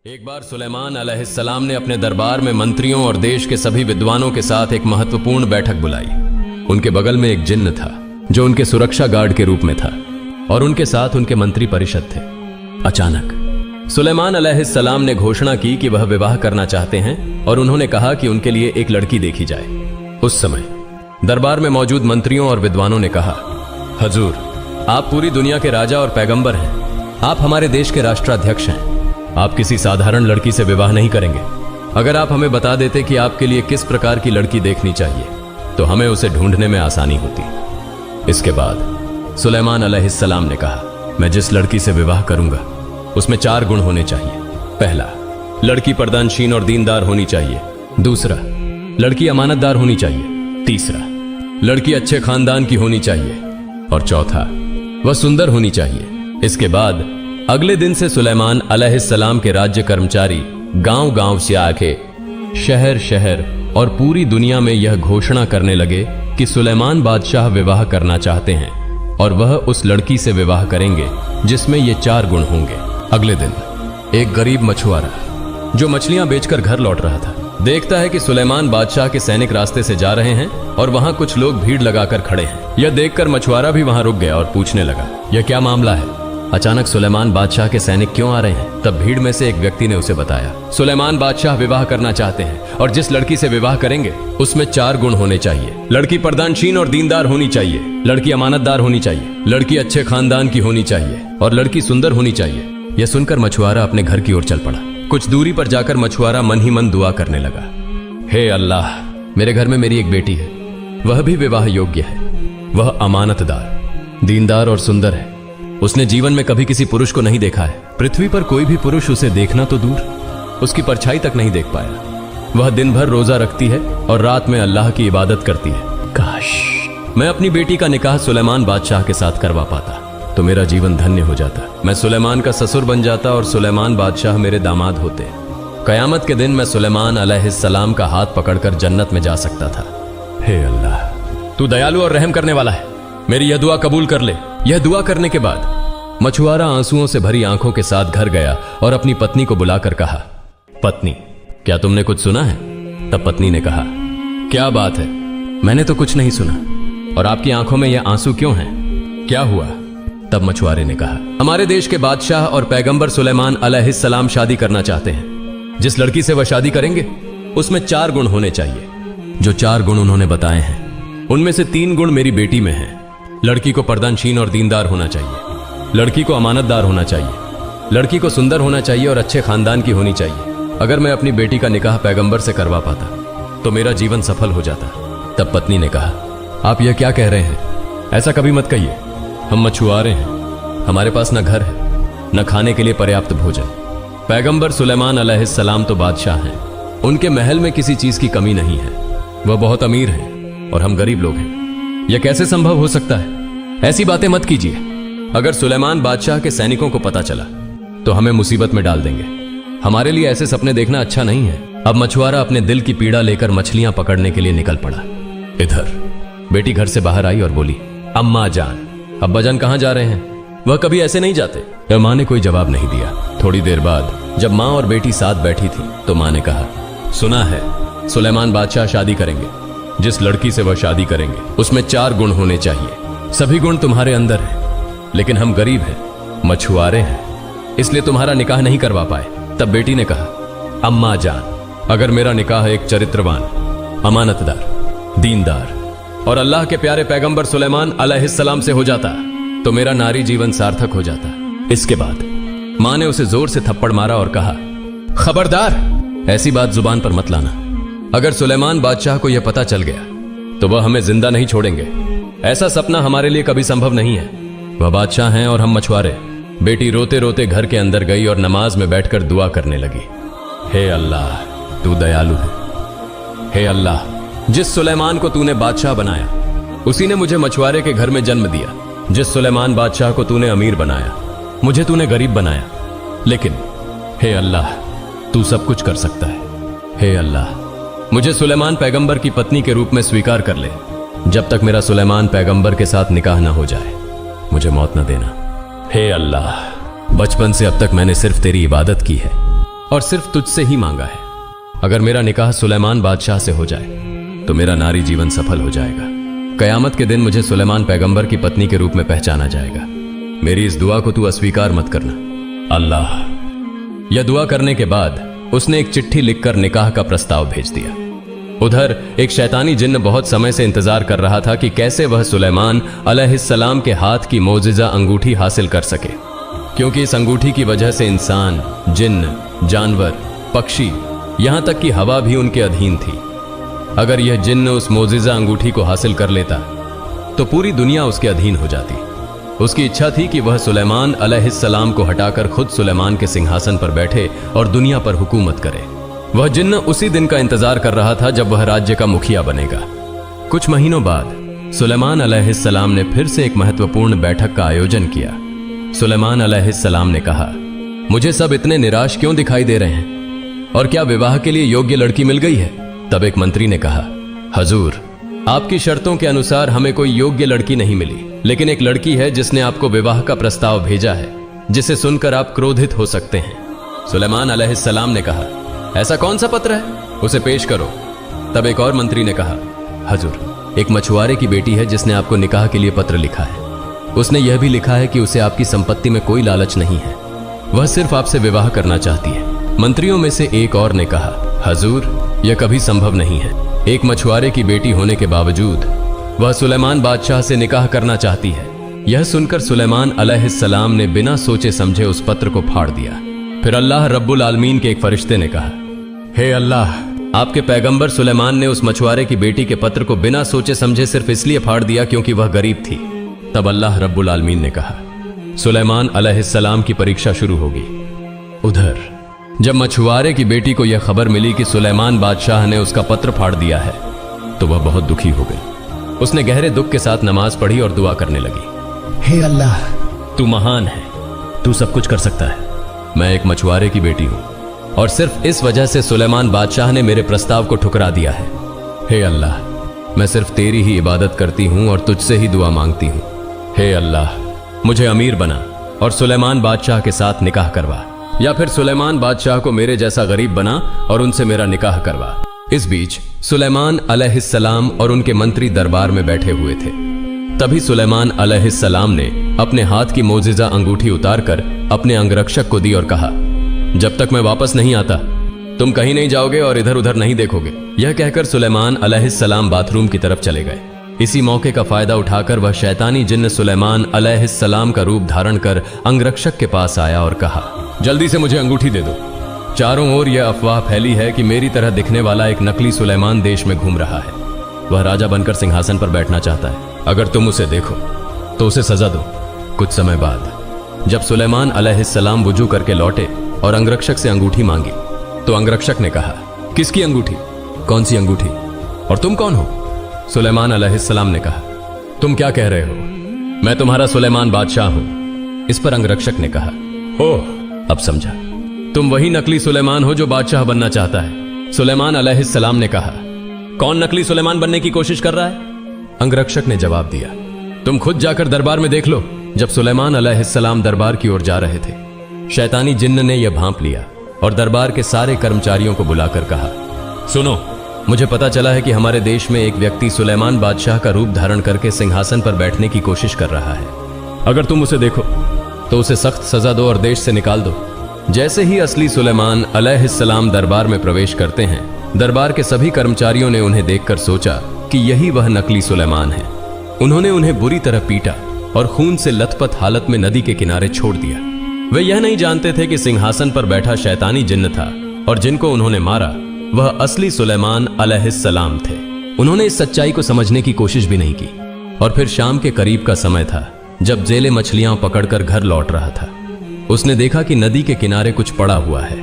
एक बार सुलेमान अलैहिस्सलाम ने अपने दरबार में मंत्रियों और देश के सभी विद्वानों के साथ एक महत्वपूर्ण बैठक बुलाई। उनके बगल में एक जिन्न था जो उनके सुरक्षा गार्ड के रूप में था और उनके साथ उनके मंत्री परिषद थे। अचानक सुलेमान अलैहिस्सलाम ने घोषणा की कि वह विवाह करना चाहते हैं और उन्होंने कहा कि उनके लिए एक लड़की देखी जाए। उस समय दरबार में मौजूद मंत्रियों और विद्वानों ने कहा, हजूर, आप पूरी दुनिया के राजा और पैगंबर हैं। आप हमारे देश के राष्ट्राध्यक्ष हैं। आप किसी साधारण लड़की से विवाह नहीं करेंगे। अगर आप हमें बता देते कि आपके लिए किस प्रकार की लड़की देखनी चाहिए तो हमें उसे ढूंढने में आसानी होती। इसके बाद सुलेमान अलैहिस्सलाम ने कहा, मैं जिस लड़की से विवाह करूंगा उसमें 4 गुण होने चाहिए। पहला, लड़की पर्दानशीन और दीनदार होनी चाहिए। दूसरा, लड़की अमानतदार होनी चाहिए। तीसरा, लड़की अच्छे खानदान की होनी चाहिए। और चौथा, वह सुंदर होनी चाहिए। इसके बाद अगले दिन से सुलेमान अलैहिस्सलाम के राज्य कर्मचारी गांव-गांव से आके शहर शहर और पूरी दुनिया में यह घोषणा करने लगे कि सुलेमान बादशाह विवाह करना चाहते हैं और वह उस लड़की से विवाह करेंगे जिसमें ये 4 गुण होंगे। अगले दिन एक गरीब मछुआरा जो मछलियां बेचकर घर लौट रहा था देखता है कि सुलेमान बादशाह के सैनिक रास्ते से जा रहे हैं और वहां कुछ लोग भीड़ लगाकर खड़े हैं। यह देखकर मछुआरा भी वहां रुक गया और पूछने लगा, यह क्या मामला है? अचानक सुलेमान बादशाह के सैनिक क्यों आ रहे हैं? तब भीड़ में से एक व्यक्ति ने उसे बताया, सुलेमान बादशाह विवाह करना चाहते हैं और जिस लड़की से विवाह करेंगे उसमें 4 गुण होने चाहिए। लड़की पर्दानशीन और दीनदार होनी चाहिए, लड़की अमानतदार होनी चाहिए, लड़की अच्छे खानदान की होनी चाहिए और लड़की सुंदर होनी चाहिए। यह सुनकर मछुआरा अपने घर की ओर चल पड़ा। कुछ दूरी पर जाकर मछुआरा मन ही मन दुआ करने लगा, हे अल्लाह, मेरे घर में मेरी एक बेटी है, वह भी विवाह योग्य है। वह अमानतदार, दीनदार और सुंदर है। उसने जीवन में कभी किसी पुरुष को नहीं देखा है। पृथ्वी पर कोई भी पुरुष उसे देखना तो दूर, उसकी परछाई तक नहीं देख पाया। वह दिन भर रोजा रखती है और रात में अल्लाह की इबादत करती है। काश मैं अपनी बेटी का निकाह सुलेमान बादशाह के साथ करवा पाता तो मेरा जीवन धन्य हो जाता। मैं सुलेमान का ससुर बन जाता और सुलेमान बादशाह मेरे दामाद होते। कयामत के दिन मैं सुलेमान अलैहिस्सलाम का हाथ पकड़कर जन्नत में जा सकता था। हे अल्लाह, तू दयालु और रहम करने वाला है, मेरी यह दुआ कबूल कर ले। यह दुआ करने के बाद मछुआरा आंसुओं से भरी आंखों के साथ घर गया और अपनी पत्नी को बुलाकर कहा, पत्नी, क्या तुमने कुछ सुना है? तब पत्नी ने कहा, क्या बात है? मैंने तो कुछ नहीं सुना। और आपकी आंखों में यह आंसू क्यों हैं? क्या हुआ? तब मछुआरे ने कहा, हमारे देश के बादशाह और पैगंबर सुलेमान अलैहिस्सलाम शादी करना चाहते हैं। जिस लड़की से वह शादी करेंगे उसमें 4 गुण होने चाहिए। जो 4 गुण उन्होंने बताए हैं उनमें से 3 गुण मेरी बेटी में हैं। लड़की को पर्दानशीन और दीनदार होना चाहिए, लड़की को अमानतदार होना चाहिए, लड़की को सुंदर होना चाहिए और अच्छे खानदान की होनी चाहिए। अगर मैं अपनी बेटी का निकाह पैगंबर से करवा पाता तो मेरा जीवन सफल हो जाता। तब पत्नी ने कहा, आप यह क्या कह रहे हैं? ऐसा कभी मत कहिए। हम मछुआरे हैं, हमारे पास न घर है न खाने के लिए पर्याप्त भोजन। पैगंबर सुलेमान अलैहिस्सलाम तो बादशाह हैं, उनके महल में किसी चीज की कमी नहीं है। वह बहुत अमीर हैं और हम गरीब लोग हैं। यह कैसे संभव हो सकता है? ऐसी बातें मत कीजिए। अगर सुलेमान बादशाह के सैनिकों को पता चला तो हमें मुसीबत में डाल देंगे। हमारे लिए ऐसे सपने देखना अच्छा नहीं है। अब मछुआरा अपने दिल की पीड़ा लेकर मछलियां पकड़ने के लिए निकल पड़ा। इधर बेटी घर से बाहर आई और बोली, अम्मा जान, अब्बा जान कहां जा रहे हैं? वह कभी ऐसे नहीं जाते। मां ने कोई जवाब नहीं दिया। थोड़ी देर बाद जब मां और बेटी साथ बैठी थी तो मां ने कहा, सुना है सुलेमान बादशाह शादी करेंगे। जिस लड़की से वह शादी करेंगे उसमें 4 गुण होने चाहिए। सभी गुण तुम्हारे अंदर हैं, लेकिन हम गरीब हैं, मछुआरे हैं, इसलिए तुम्हारा निकाह नहीं करवा पाए। तब बेटी ने कहा, अम्मा जान, अगर मेरा निकाह एक चरित्रवान, अमानतदार, दीनदार और अल्लाह के प्यारे पैगंबर सुलेमान अलैहिस्सलाम से हो जाता तो मेरा नारी जीवन सार्थक हो जाता। इसके बाद मां ने उसे जोर से थप्पड़ मारा और कहा, खबरदार, ऐसी बात जुबान पर मत लाना। अगर सुलेमान बादशाह को यह पता चल गया तो वह हमें जिंदा नहीं छोड़ेंगे। ऐसा सपना हमारे लिए कभी संभव नहीं है। वह बादशाह हैं और हम मछुआरे। बेटी रोते रोते घर के अंदर गई और नमाज में बैठकर दुआ करने लगी, हे अल्लाह, तू दयालु है। हे अल्लाह, जिस सुलेमान को तूने बादशाह बनाया उसी ने मुझे मछुआरे के घर में जन्म दिया। जिस सुलेमान बादशाह को तूने अमीर बनाया मुझे तूने गरीब बनाया। लेकिन हे अल्लाह, तू सब कुछ कर सकता है। हे अल्लाह, मुझे सुलेमान पैगंबर की पत्नी के रूप में स्वीकार कर ले। जब तक मेरा सुलेमान पैगंबर के साथ निकाह ना हो जाए मुझे मौत न देना। हे अल्लाह, बचपन से अब तक मैंने सिर्फ तेरी इबादत की है और सिर्फ तुझसे ही मांगा है। अगर मेरा निकाह सुलेमान बादशाह से हो जाए तो मेरा नारी जीवन सफल हो जाएगा। कयामत के दिन मुझे सुलेमान पैगंबर की पत्नी के रूप में पहचाना जाएगा। मेरी इस दुआ को तू अस्वीकार मत करना। अल्लाह। यह दुआ करने के बाद उसने एक चिट्ठी लिखकर निकाह का प्रस्ताव भेज दिया। उधर एक शैतानी जिन्न बहुत समय से इंतजार कर रहा था कि कैसे वह सुलेमान अलैहिस्सलाम के हाथ की मोजिजा अंगूठी हासिल कर सके, क्योंकि इस अंगूठी की वजह से इंसान, जिन्न, जानवर, पक्षी, यहां तक कि हवा भी उनके अधीन थी। अगर यह जिन्न उस मोजिजा अंगूठी को हासिल कर लेता तो पूरी दुनिया उसके अधीन हो जाती। उसकी इच्छा थी कि वह सुलेमान अलैहिस्सलाम को हटाकर खुद सुलेमान के सिंहासन पर बैठे और दुनिया पर हुकूमत करे। वह जिन्न उसी दिन का इंतजार कर रहा था जब वह राज्य का मुखिया बनेगा। कुछ महीनों बाद सुलेमान अलैहिस्सलाम ने फिर से एक महत्वपूर्ण बैठक का आयोजन किया। सुलेमान अलैहिस्सलाम ने कहा, मुझे सब इतने निराश क्यों दिखाई दे रहे हैं, और क्या विवाह के लिए योग्य लड़की मिल गई है? तब एक मंत्री ने कहा, हजूर, आपकी शर्तों के अनुसार हमें कोई योग्य लड़की नहीं मिली, लेकिन एक लड़की है जिसने आपको विवाह का प्रस्ताव भेजा है, जिसे सुनकर आप क्रोधित हो सकते हैं। सुलेमान अलैहिस्सलाम ने कहा, ऐसा कौन सा पत्र है, उसे पेश करो। तब एक और मंत्री ने कहा, हजूर, एक मछुआरे की बेटी है जिसने आपको निकाह के लिए पत्र लिखा है। उसने यह भी लिखा है कि उसे आपकी संपत्ति में कोई लालच नहीं है, वह सिर्फ आपसे विवाह करना चाहती है। मंत्रियों में से एक और ने कहा, हजूर, यह कभी संभव नहीं है। एक मछुआरे की बेटी होने के बावजूद वह सुलेमान बादशाह से निकाह करना चाहती है। यह सुनकर सुलेमान अलैहिस्सलाम ने बिना सोचे समझे उस पत्र को फाड़ दिया। फिर अल्लाह रब्बुल आलमीन के एक फरिश्ते ने कहा, हे अल्लाह, आपके पैगंबर सुलेमान ने उस मछुआरे की बेटी के पत्र को बिना सोचे समझे सिर्फ इसलिए फाड़ दिया क्योंकि वह गरीब थी। तब अल्लाह रब्बुल आलमीन ने कहा, सुलेमान अलैहिस्सलाम की परीक्षा शुरू होगी। उधर जब मछुआरे की बेटी को यह खबर मिली कि सुलेमान बादशाह ने उसका पत्र फाड़ दिया है तो वह बहुत दुखी हो गई। उसने गहरे दुख के साथ नमाज पढ़ी और दुआ करने लगी, हे अल्लाह, तू महान है, तू सब कुछ कर सकता है। मैं एक मछुआरे की बेटी हूं और सिर्फ इस वजह से सुलेमान बादशाह ने मेरे प्रस्ताव को ठुकरा दिया है। हे अल्लाह, मैं सिर्फ तेरी ही इबादत करती हूं और तुझसे ही दुआ मांगती हूं। हे अल्लाह, मुझे अमीर बना और सुलेमान बादशाह के साथ निकाह करवा, या फिर सुलेमान बादशाह को मेरे जैसा गरीब बना और उनसे मेरा निकाह करवा। इस बीच सुलेमान अलैहिस्सलाम और उनके मंत्री दरबार में बैठे हुए थे। तभी सुलेमान अलैहिस्सलाम ने अपने हाथ की मोजिजा अंगूठी उतारकर अपने अंगरक्षक को दी और कहा, जब तक मैं वापस नहीं आता तुम कहीं नहीं जाओगे और इधर उधर नहीं देखोगे। यह कहकर सुलेमान अलैहिस्सलाम बाथरूम की तरफ चले गए। इसी मौके का फायदा उठाकर वह शैतानी जिन्न सुलेमान अलैहिस्सलाम का रूप धारण कर अंगरक्षक के पास आया और कहा, जल्दी से मुझे अंगूठी दे दो। चारों ओर यह अफवाह फैली है कि मेरी तरह दिखने वाला एक नकली सुलेमान देश में घूम रहा है। वह राजा बनकर सिंहासन पर बैठना चाहता है। अगर तुम उसे देखो तो उसे सजा दो। कुछ समय बाद जब सुलेमान अलैहिस्सलाम वुजू करके लौटे और अंगरक्षक से अंगूठी मांगी तो अंगरक्षक ने कहा, किसकी अंगूठी? कौन सी अंगूठी? और तुम कौन हो? सुलेमान अलैहिस्सलाम ने कहा, तुम क्या कह रहे हो? मैं तुम्हारा सुलेमान बादशाह हूं। इस पर अंगरक्षक ने कहा, ओह, अब समझा, तुम वही नकली सुलेमान हो जो बादशाह बनना चाहता है। सुलेमान अलैहिस्सलाम ने कहा, कौन नकली सुलेमान बनने की कोशिश कर रहा है? अंगरक्षक ने जवाब दिया, तुम खुद जाकर दरबार में देख लो। जब सुलेमान अलैहिस्सलाम दरबार की ओर जा रहे थे, शैतानी जिन्न ने यह भांप लिया और दरबार के सारे कर्मचारियों को बुलाकर कहा, सुनो, मुझे पता चला है कि हमारे देश में एक व्यक्ति सुलेमान बादशाह का रूप धारण करके सिंहासन पर बैठने की कोशिश कर रहा है। अगर तुम उसे देखो तो उसे सख्त सजा दो और देश से निकाल दो। जैसे ही असली सुलेमान अलैहिस्सलाम दरबार में प्रवेश करते हैं, दरबार के सभी कर्मचारियों ने उन्हें देखकर सोचा कि यही वह नकली सुलेमान है। उन्होंने उन्हें बुरी तरह पीटा और खून से लथपथ हालत में नदी के किनारे छोड़ दिया। वे यह नहीं जानते थे कि सिंहासन पर बैठा शैतानी जिन्न था और जिनको उन्होंने मारा वह असली सुलेमान अलैहिस्सलाम थे। उन्होंने इस सच्चाई को समझने की कोशिश भी नहीं की। और फिर शाम के करीब का समय था जब जेले मछलियां पकड़कर घर लौट रहा था। उसने देखा कि नदी के किनारे कुछ पड़ा हुआ है।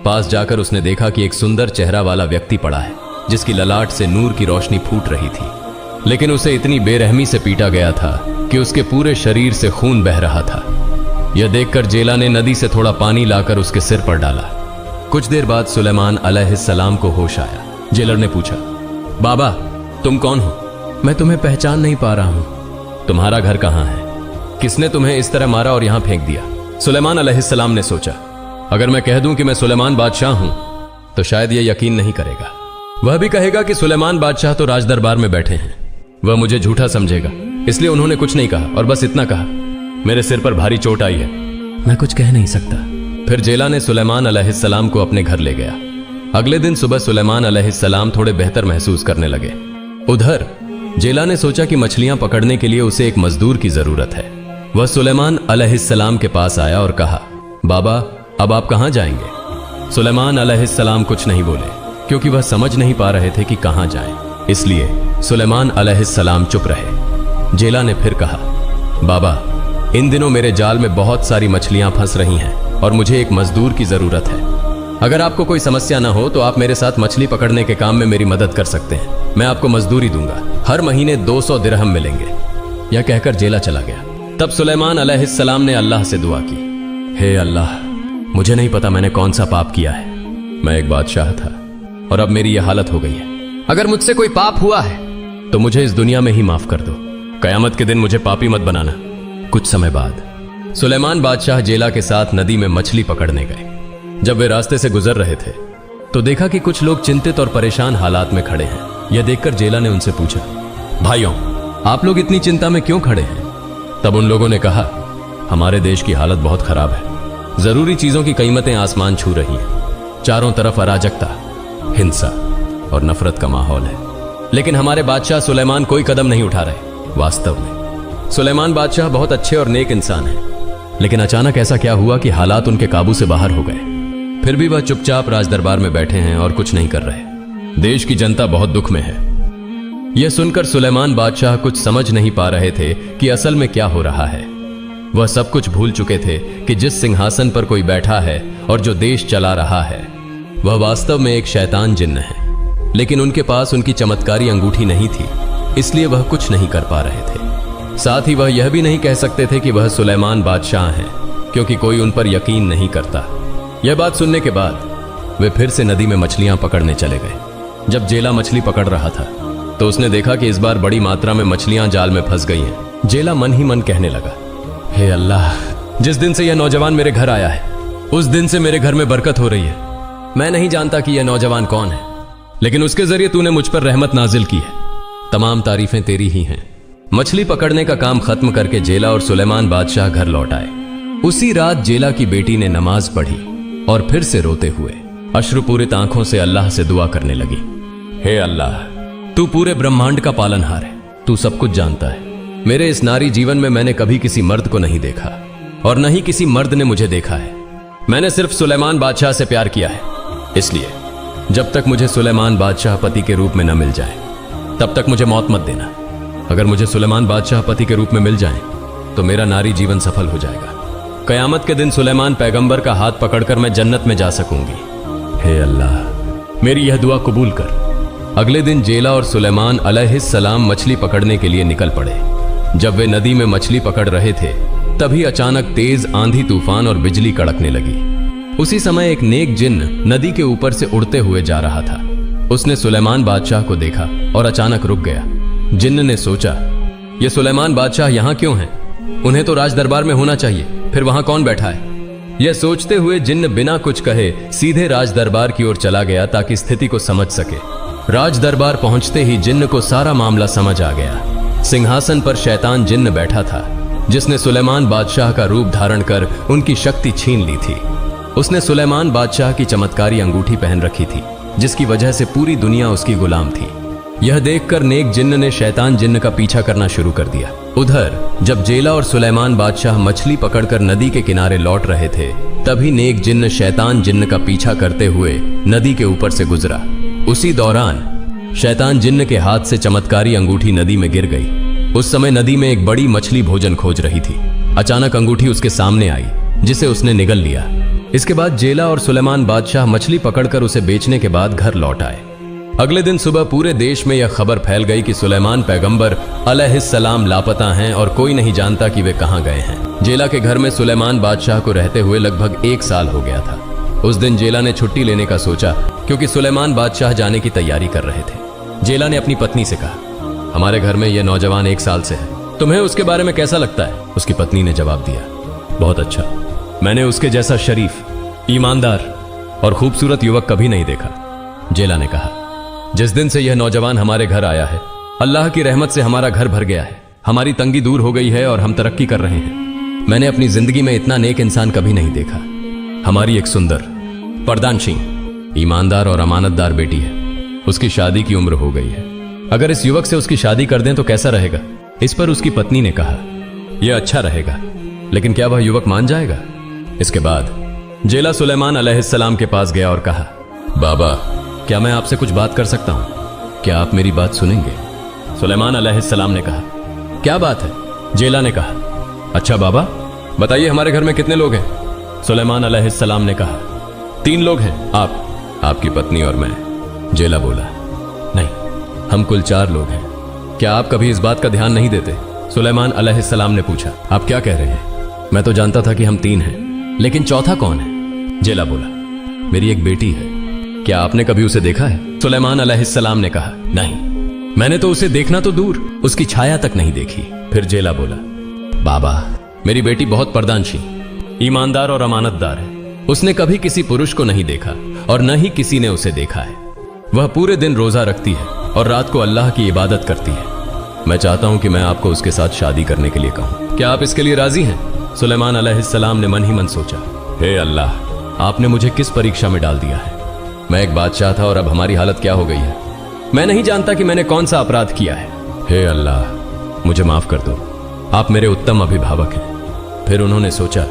पास जाकर उसने देखा कि एक सुंदर चेहरा वाला व्यक्ति पड़ा है जिसकी ललाट से नूर की रोशनी फूट रही थी, लेकिन उसे इतनी बेरहमी से पीटा गया था कि उसके पूरे शरीर से खून बह रहा था। यह देखकर जेला ने नदी से थोड़ा पानी लाकर उसके सिर पर डाला। कुछ देर बाद सुलेमान अलैहिस्सलाम को होश आया। जेलर ने पूछा, बाबा, तुम कौन हो? मैं तुम्हें पहचान नहीं पा रहा हूं। तुम्हारा घर कहां है? किसने तुम्हें इस तरह मारा और यहां फेंक दिया? सुलेमान अलैहिस्सलाम ने सोचा, अगर मैं कह दूं कि मैं सुलेमान बादशाह हूं तो शायद यह यकीन नहीं करेगा। वह भी कहेगा कि सुलेमान बादशाह तो राज दरबार में बैठे हैं। वह मुझे झूठा समझेगा, इसलिए उन्होंने कुछ नहीं कहा और बस इतना कहा, मेरे सिर पर भारी चोट आई है, मैं कुछ कह नहीं सकता। फिर जेला ने सुलेमान अलैहिस्सलाम को अपने घर ले गया। अगले दिन सुबह सुलेमान अलैहिस्सलाम थोड़े बेहतर महसूस करने लगे। उधर जेला ने सोचा कि मछलियां पकड़ने के लिए उसे एक मजदूर की जरूरत है। वह सुलेमान अलैहिस्सलाम के पास आया और कहा, बाबा अब आप कहां जाएंगे? सुलेमान अलैहिस्सलाम कुछ नहीं बोले, क्योंकि वह समझ नहीं पा रहे थे कि कहां जाएं। इसलिए सुलेमान अलैहिस्सलाम चुप रहे। जेला ने फिर कहा, बाबा इन दिनों मेरे जाल में बहुत सारी मछलियां फंस रही हैं और मुझे एक मजदूर की जरूरत है। अगर आपको कोई समस्या ना हो तो आप मेरे साथ मछली पकड़ने के काम में मेरी मदद कर सकते हैं। मैं आपको मजदूरी दूंगा, हर महीने 200 दिरहम मिलेंगे। यह कहकर जेला चला गया। तब सुलेमान अलैहिस्सलाम ने अल्लाह से दुआ की, हे अल्लाह, मुझे नहीं पता मैंने कौन सा पाप किया है। मैं एक बादशाह था और अब मेरी यह हालत हो गई है। अगर मुझसे कोई पाप हुआ है तो मुझे इस दुनिया में ही माफ कर दो। कयामत के दिन मुझे पापी मत बनाना। कुछ समय बाद सुलेमान बादशाह जेला के साथ नदी में मछली पकड़ने गए। जब वे रास्ते से गुजर रहे थे तो देखा कि कुछ लोग चिंतित और परेशान हालात में खड़े हैं। यह देखकर जेला ने उनसे पूछा, भाइयों आप लोग इतनी चिंता में क्यों खड़े हैं? तब उन लोगों ने कहा, हमारे देश की हालत बहुत खराब है। जरूरी चीजों की कीमतें आसमान छू रही हैं। चारों तरफ अराजकता, हिंसा और नफरत का माहौल है, लेकिन हमारे बादशाह सुलेमान कोई कदम नहीं उठा रहे। वास्तव में सुलेमान बादशाह बहुत अच्छे और नेक इंसान हैं, लेकिन अचानक ऐसा क्या हुआ कि हालात उनके काबू से बाहर हो गए। फिर भी वह चुपचाप राज दरबार में बैठे हैं और कुछ नहीं कर रहे। देश की जनता बहुत दुख में है। यह सुनकर सुलेमान बादशाह कुछ समझ नहीं पा रहे थे कि असल में क्या हो रहा है। वह सब कुछ भूल चुके थे कि जिस सिंहासन पर कोई बैठा है और जो देश चला रहा है वह वास्तव में एक शैतान जिन्न है। लेकिन उनके पास उनकी चमत्कारी अंगूठी नहीं थी, इसलिए वह कुछ नहीं कर पा रहे थे। साथ ही वह यह भी नहीं कह सकते थे कि वह सुलेमान बादशाह हैं, क्योंकि कोई उन पर यकीन नहीं करता। यह बात सुनने के बाद वे फिर से नदी में मछलियां पकड़ने चले गए। जब जेला मछली पकड़ रहा था तो उसने देखा कि इस बार बड़ी मात्रा में मछलियां जाल में फंस गई हैं। जेला मन ही मन कहने लगा, हे अल्लाह, जिस दिन से यह नौजवान मेरे घर आया है उस दिन से मेरे घर में बरकत हो रही है। मैं नहीं जानता कि यह नौजवान कौन है, लेकिन उसके जरिए तूने मुझ पर रहमत नाजिल की है। तमाम तारीफें तेरी ही हैं। मछली पकड़ने का काम खत्म करके जेला और सुलेमान बादशाह घर लौट आए। उसी रात जेला की बेटी ने नमाज पढ़ी और फिर से रोते हुए अश्रुपूरित आंखों से अल्लाह से दुआ करने लगी, हे अल्लाह, तू पूरे ब्रह्मांड का पालनहार है, तू सब कुछ जानता है। मेरे इस नारी जीवन में मैंने कभी किसी मर्द को नहीं देखा और न ही किसी मर्द ने मुझे देखा है। मैंने सिर्फ सुलेमान बादशाह से प्यार किया है, इसलिए जब तक मुझे सुलेमान बादशाह पति के रूप में न मिल जाए तब तक मुझे मौत मत देना। अगर मुझे सुलेमान बादशाह पति के रूप में मिल जाए तो मेरा नारी जीवन सफल हो जाएगा। कयामत के दिन सुलेमान पैगंबर का हाथ पकड़कर मैं जन्नत में जा सकूंगी। हे अल्लाह, मेरी यह दुआ कबूल कर। अगले दिन जेला और सुलेमान अलैहिस्सलाम मछली पकड़ने के लिए निकल पड़े। जब वे नदी में मछली पकड़ रहे थे तभी अचानक तेज आंधी तूफान और बिजली कड़कने लगी। उसी समय एक नेक जिन्न नदी के ऊपर से उड़ते हुए जा रहा था। उसने सुलेमान बादशाह को देखा और अचानक रुक गया। जिन्न ने सोचा, ये सुलेमान बादशाह यहां क्यों हैं? उन्हें तो राज दरबार में होना चाहिए, फिर वहां कौन बैठा है? यह सोचते हुए जिन्न बिना कुछ कहे सीधे राज दरबार की ओर चला गया ताकि स्थिति को समझ सके। राज दरबार पहुंचते ही जिन्न को सारा मामला समझ आ गया। सिंहासन पर शैतान जिन्न बैठा था, जिसने सुलेमान बादशाह का रूप धारण कर उनकी शक्ति छीन ली थी। उसने सुलेमान बादशाह की चमत्कारी अंगूठी पहन रखी थी, जिसकी वजह से पूरी दुनिया उसकी गुलाम थी। यह देखकर नेक जिन्न ने शैतान जिन्न का पीछा करना शुरू कर दिया। उधर जब जेला और सुलेमान बादशाह मछली पकड़कर नदी के किनारे लौट रहे थे तभी नेक जिन्न शैतान जिन्न का पीछा करते हुए नदी के ऊपर से गुजरा। उसी दौरान शैतान जिन्न के हाथ से चमत्कारी अंगूठी नदी में गिर गई। उस समय नदी में एक बड़ी मछली भोजन खोज रही थी। अचानक अंगूठी उसके सामने आई, जिसे उसने निगल लिया। इसके बाद जेला और सुलेमान बादशाह मछली पकड़कर उसे बेचने के बाद घर लौट आए। अगले दिन सुबह पूरे देश में यह खबर फैल गई कि सुलेमान पैगंबर अलैहिस्सलाम लापता हैं और कोई नहीं जानता कि वे कहां गए हैं। जेला के घर में सुलेमान बादशाह को रहते हुए लगभग 1 साल हो गया था। उस दिन जेला ने छुट्टी लेने का सोचा, क्योंकि सुलेमान बादशाह जाने की तैयारी कर रहे थे। जेला ने अपनी पत्नी से कहा, हमारे घर में यह नौजवान 1 साल से है, तुम्हें उसके बारे में कैसा लगता है? उसकी पत्नी ने जवाब दिया, बहुत अच्छा। मैंने उसके जैसा शरीफ, ईमानदार और खूबसूरत युवक कभी नहीं देखा, जेला ने कहा। जिस दिन से यह नौजवान हमारे घर आया है, अल्लाह की रहमत से हमारा घर भर गया है, हमारी तंगी दूर हो गई है और हम तरक्की कर रहे हैं। मैंने अपनी जिंदगी में इतना नेक इंसान कभी नहीं देखा। हमारी एक सुंदर, परदानशी, ईमानदार और अमानतदार बेटी है। उसकी शादी की उम्र हो गई है। अगर इस युवक से उसकी शादी कर दें तो कैसा रहेगा? इस पर उसकी पत्नी ने कहा, यह अच्छा रहेगा, लेकिन क्या वह युवक मान जाएगा? इसके बाद जेला सुलेमान अलैहिस्सलाम के पास गया और कहा, बाबा, क्या मैं आपसे कुछ बात कर सकता हूं? क्या आप मेरी बात सुनेंगे? सुलेमान अलैहिस्सलाम ने कहा, क्या बात है? जेला ने कहा, अच्छा बाबा, बताइए हमारे घर में कितने लोग हैं? सुलेमान अलैहिस्सलाम ने कहा, 3 लोग हैं, आपकी पत्नी और मैं। जेला बोला, नहीं, हम कुल 4 लोग हैं। क्या आप कभी इस बात का ध्यान नहीं देते? सुलेमान अलैहिस्सलाम ने पूछा, आप क्या कह रहे हैं? मैं तो जानता था कि हम 3 हैं, लेकिन चौथा कौन है? जेला बोला, मेरी एक बेटी है। क्या आपने कभी उसे देखा है? सुलेमान अलैहिस्सलाम ने कहा, नहीं, मैंने तो उसे देखना तो दूर, उसकी छाया तक नहीं देखी। फिर जेला बोला, बाबा, मेरी बेटी बहुत परदानशी, ईमानदार और अमानतदार है। उसने कभी किसी पुरुष को नहीं देखा और न ही किसी ने उसे देखा है। वह पूरे दिन रोजा रखती है और रात को अल्लाह की इबादत करती है। मैं चाहता हूं कि मैं आपको उसके साथ शादी करने के लिए कहूं। क्या आप इसके लिए राजी हैं? सुलेमान अलैहिस्सलाम ने मन ही मन सोचा, हे अल्लाह, आपने मुझे किस परीक्षा में डाल दिया है? मैं एक बादशाह था और अब हमारी हालत क्या हो गई है? मैं नहीं जानता कि मैंने कौन सा अपराध किया है। हे अल्लाह, मुझे माफ कर दो, आप मेरे उत्तम अभिभावक हैं। फिर उन्होंने सोचा,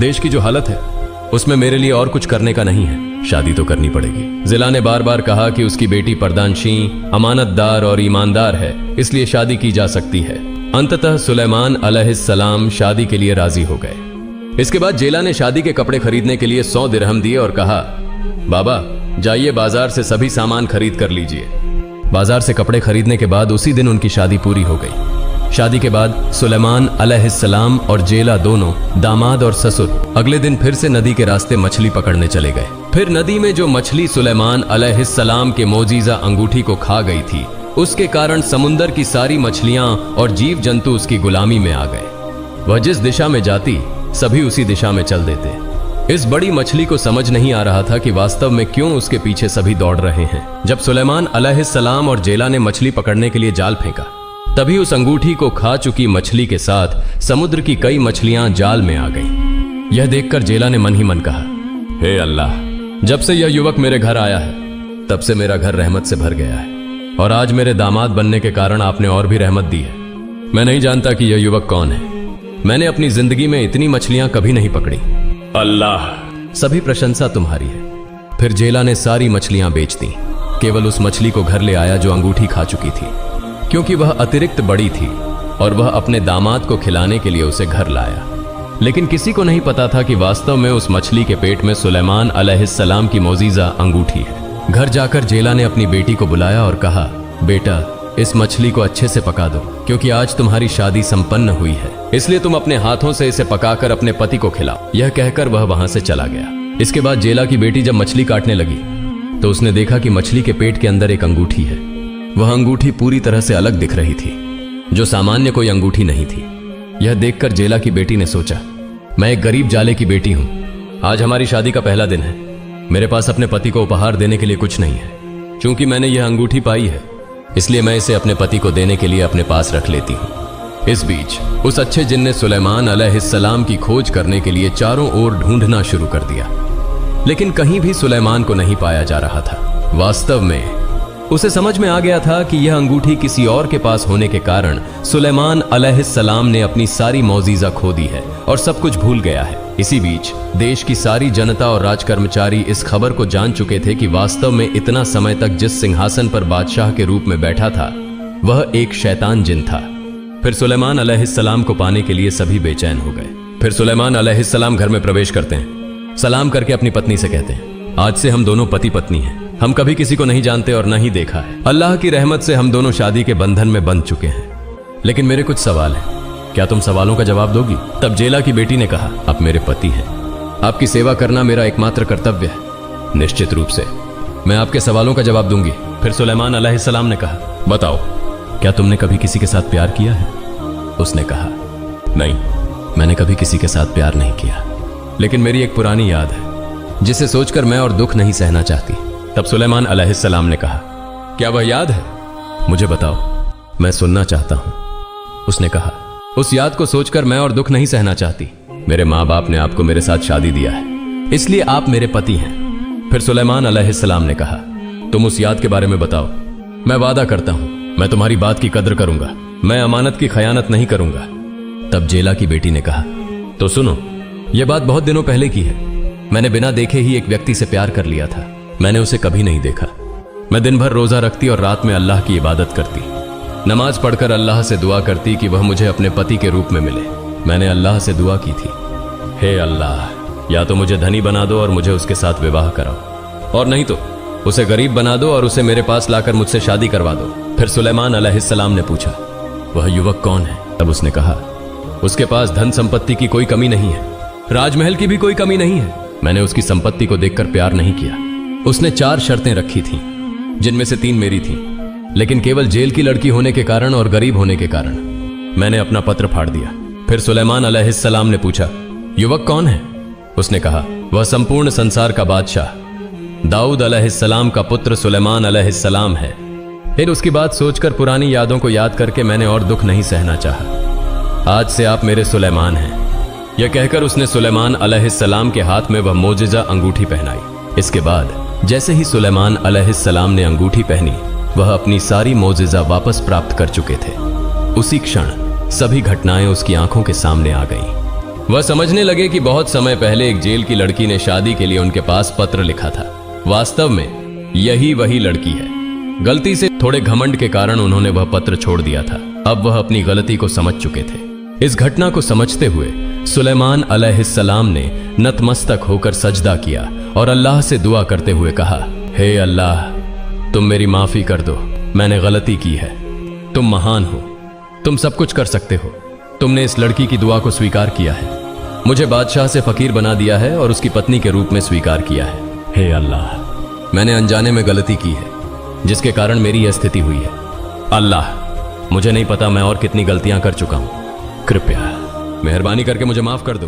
देश की जो हालत है उसमें मेरे लिए और कुछ करने का नहीं है, शादी तो करनी पड़ेगी। जिला ने बार बार कहा कि उसकी बेटी परदानशी, अमानतदार और ईमानदार है, इसलिए शादी की जा सकती है। अंततः सुलेमान अलैहिस्सलाम शादी के लिए राजी हो गए। इसके बाद जेला ने शादी के कपड़े खरीदने के लिए 100 दिरहम दिए और कहा, बाबा, जाइए बाजार से सभी सामान खरीद कर लीजिए। बाजार से कपड़े खरीदने के बाद उसी दिन उनकी शादी पूरी हो गई। शादी के बाद सुलेमान अलैहिस्सलाम और जेला दोनों, दामाद और ससुर, अगले दिन फिर से नदी के रास्ते मछली पकड़ने चले गए। फिर नदी में जो मछली सुलेमान अलैहिस्सलाम के मोजीजा अंगूठी को खा गई थी, उसके कारण समुंदर की सारी मछलियां और जीव जंतु उसकी गुलामी में आ गए। वह जिस दिशा में जाती, सभी उसी दिशा में चल देते। इस बड़ी मछली को समझ नहीं आ रहा था कि वास्तव में क्यों उसके पीछे सभी दौड़ रहे हैं। जब सुलेमान अलैहिस्सलाम और जेला ने मछली पकड़ने के लिए जाल फेंका, तभी उस अंगूठी को खा चुकी मछली के साथ समुद्र की कई मछलियां जाल में आ गईं। यह देखकर जेला ने मन ही मन कहा, हे अल्लाह, जब से यह युवक मेरे घर आया है, तब से मेरा घर रहमत से भर गया है, और आज मेरे दामाद बनने के कारण आपने और भी रहमत दी है। मैं नहीं जानता कि यह युवक कौन है। मैंने अपनी जिंदगी में इतनी मछलियां कभी नहीं पकड़ी। अल्लाह, सभी प्रशंसा तुम्हारी है। फिर जेला ने सारी मछलियां बेच दी, केवल उस मछली को घर ले आया जो अंगूठी खा चुकी थी, क्योंकि वह अतिरिक्त बड़ी थी और वह अपने दामाद को खिलाने के लिए उसे घर लाया। लेकिन किसी को नहीं पता था कि वास्तव में उस मछली के पेट में सुलेमान अलैहिस्सलाम की मोजीजा अंगूठी है। घर जाकर जेला ने अपनी बेटी को बुलाया और कहा, बेटा, इस मछली को अच्छे से पका दो, क्योंकि आज तुम्हारी शादी संपन्न हुई है, इसलिए तुम अपने हाथों से इसे पकाकर अपने पति को खिलाओ। यह कहकर वह वहां से चला गया। इसके बाद जेला की बेटी जब मछली काटने लगी तो उसने देखा कि मछली के पेट के अंदर एक अंगूठी है। वह अंगूठी पूरी तरह से अलग दिख रही थी, जो सामान्य कोई अंगूठी नहीं थी। यह देखकर जेला की बेटी ने सोचा, मैं एक गरीब जाले की बेटी हूं, आज हमारी शादी का पहला दिन है, मेरे पास अपने पति को उपहार देने के लिए कुछ नहीं है। क्योंकि मैंने यह अंगूठी पाई है, इसलिए मैं इसे अपने पति को देने के लिए अपने पास रख लेती हूं। इस बीच उस अच्छे जिन ने सुलेमान अलैहिस्सलाम की खोज करने के लिए चारों ओर ढूंढना शुरू कर दिया, लेकिन कहीं भी सुलेमान को नहीं पाया जा रहा था। वास्तव में उसे समझ में आ गया था कि यह अंगूठी किसी और के पास होने के कारण सुलेमान अलैहिस्सलाम ने अपनी सारी मौजीजा खो दी है और सब कुछ भूल गया है। इसी बीच देश की सारी जनता और राजकर्मचारी इस खबर को जान चुके थे कि वास्तव में इतना समय तक जिस सिंहासन पर बादशाह के रूप में बैठा था, वह एक शैतान जिन था। फिर सुलेमान अलैहिस्सलाम को पाने के लिए सभी बेचैन हो गए। फिर सुलेमान अलैहिस्सलाम घर में प्रवेश करते हैं, सलाम करके अपनी पत्नी से कहते हैं, आज से हम दोनों पति पत्नी हैं। हम कभी किसी को नहीं जानते और न ही देखा है। अल्लाह की रहमत से हम दोनों शादी के बंधन में बंध चुके हैं। लेकिन मेरे कुछ सवाल हैं, क्या तुम सवालों का जवाब दोगी? तब जेला की बेटी ने कहा, आप मेरे पति हैं, आपकी सेवा करना मेरा एकमात्र कर्तव्य है। निश्चित रूप से मैं आपके सवालों का जवाब दूंगी। फिर सुलेमान अलैहिस्सलाम ने कहा, बताओ, क्या तुमने कभी किसी के साथ प्यार किया है? उसने कहा, नहीं, मैंने कभी किसी के साथ प्यार नहीं किया, लेकिन मेरी एक पुरानी याद है। जिसे सोचकर मैं और दुख नहीं सहना चाहती। तब सुलेमान अलैहिस्सलाम ने कहा, क्या वह याद है? मुझे बताओ, मैं सुनना चाहता हूं। उसने कहा, उस याद को सोचकर मैं और दुख नहीं सहना चाहती। मेरे माँ बाप ने आपको मेरे साथ शादी दिया है, इसलिए आप मेरे पति हैं। फिर सुलेमान अलैहिस्सलाम ने कहा, तुम उस याद के बारे में बताओ। मैं वादा करता हूं, मैं तुम्हारी बात की कद्र करूंगा, मैं अमानत की खयानत नहीं करूंगा। तब जेला की बेटी ने कहा, तो सुनो, यह बात बहुत दिनों पहले की है। मैंने बिना देखे ही एक व्यक्ति से प्यार कर लिया था। मैंने उसे कभी नहीं देखा। मैं दिन भर रोजा रखती और रात में अल्लाह की इबादत करती, नमाज पढ़कर अल्लाह से दुआ करती कि वह मुझे अपने पति के रूप में मिले। मैंने अल्लाह से दुआ की थी, हे अल्लाह, या तो मुझे धनी बना दो और मुझे उसके साथ विवाह कराओ, और नहीं तो उसे गरीब बना दो और उसे मेरे पास लाकर मुझसे शादी करवा दो। फिर सुलेमान अलैहिस्सलाम ने पूछा, वह युवक कौन है? तब उसने कहा, उसके पास धन संपत्ति की कोई कमी नहीं है, राजमहल की भी कोई कमी नहीं है। मैंने उसकी संपत्ति को देखकर प्यार नहीं किया। उसने 4 शर्तें रखी थीं, जिनमें से 3 मेरी थीं, लेकिन केवल जेल की लड़की होने के कारण और गरीब होने के कारण मैंने अपना पत्र फाड़ दिया। फिर सुलेमान अलैहिस्सलाम ने पूछा, युवक कौन है? उसने कहा, वह संपूर्ण संसार का बादशाह दाऊद अलैहिस्सलाम का पुत्र सुलेमान अलैहिस्सलाम है। फिर उसकी बात सोचकर पुरानी यादों को याद करके मैंने और दुख नहीं सहना चाहा। आज से आप मेरे सुलेमान हैं। यह कहकर उसने सुलेमान अलैहिस्सलाम के हाथ में वह मोजिजा अंगूठी पहनाई। इसके बाद जैसे ही सुलेमान अलैहिस्सलाम ने अंगूठी पहनी, वह अपनी सारी मोजिजा वापस प्राप्त कर चुके थे। उसी क्षण सभी घटनाएं उसकी आंखों के सामने आ गईं। वह समझने लगे कि बहुत समय पहले एक जेल की लड़की ने शादी के लिए उनके पास पत्र लिखा था। वास्तव में यही वही लड़की है। गलती से थोड़े घमंड के कारण उन्होंने वह पत्र छोड़ दिया था। अब वह अपनी गलती को समझ चुके थे। इस घटना को समझते हुए सुलेमान अलैहिस्सलाम ने नतमस्तक होकर सजदा किया और अल्लाह से दुआ करते हुए कहा, हे अल्लाह, तुम मेरी माफी कर दो, मैंने गलती की है। तुम महान हो, तुम सब कुछ कर सकते हो। तुमने इस लड़की की दुआ को स्वीकार किया है, मुझे बादशाह से फकीर बना दिया है और उसकी पत्नी के रूप में स्वीकार किया है। हे अल्लाह, मैंने अनजाने में गलती की है जिसके कारण मेरी यह स्थिति हुई है। अल्लाह, मुझे नहीं पता मैं और कितनी गलतियां कर चुका हूं। कृपया मेहरबानी करके मुझे माफ कर दो।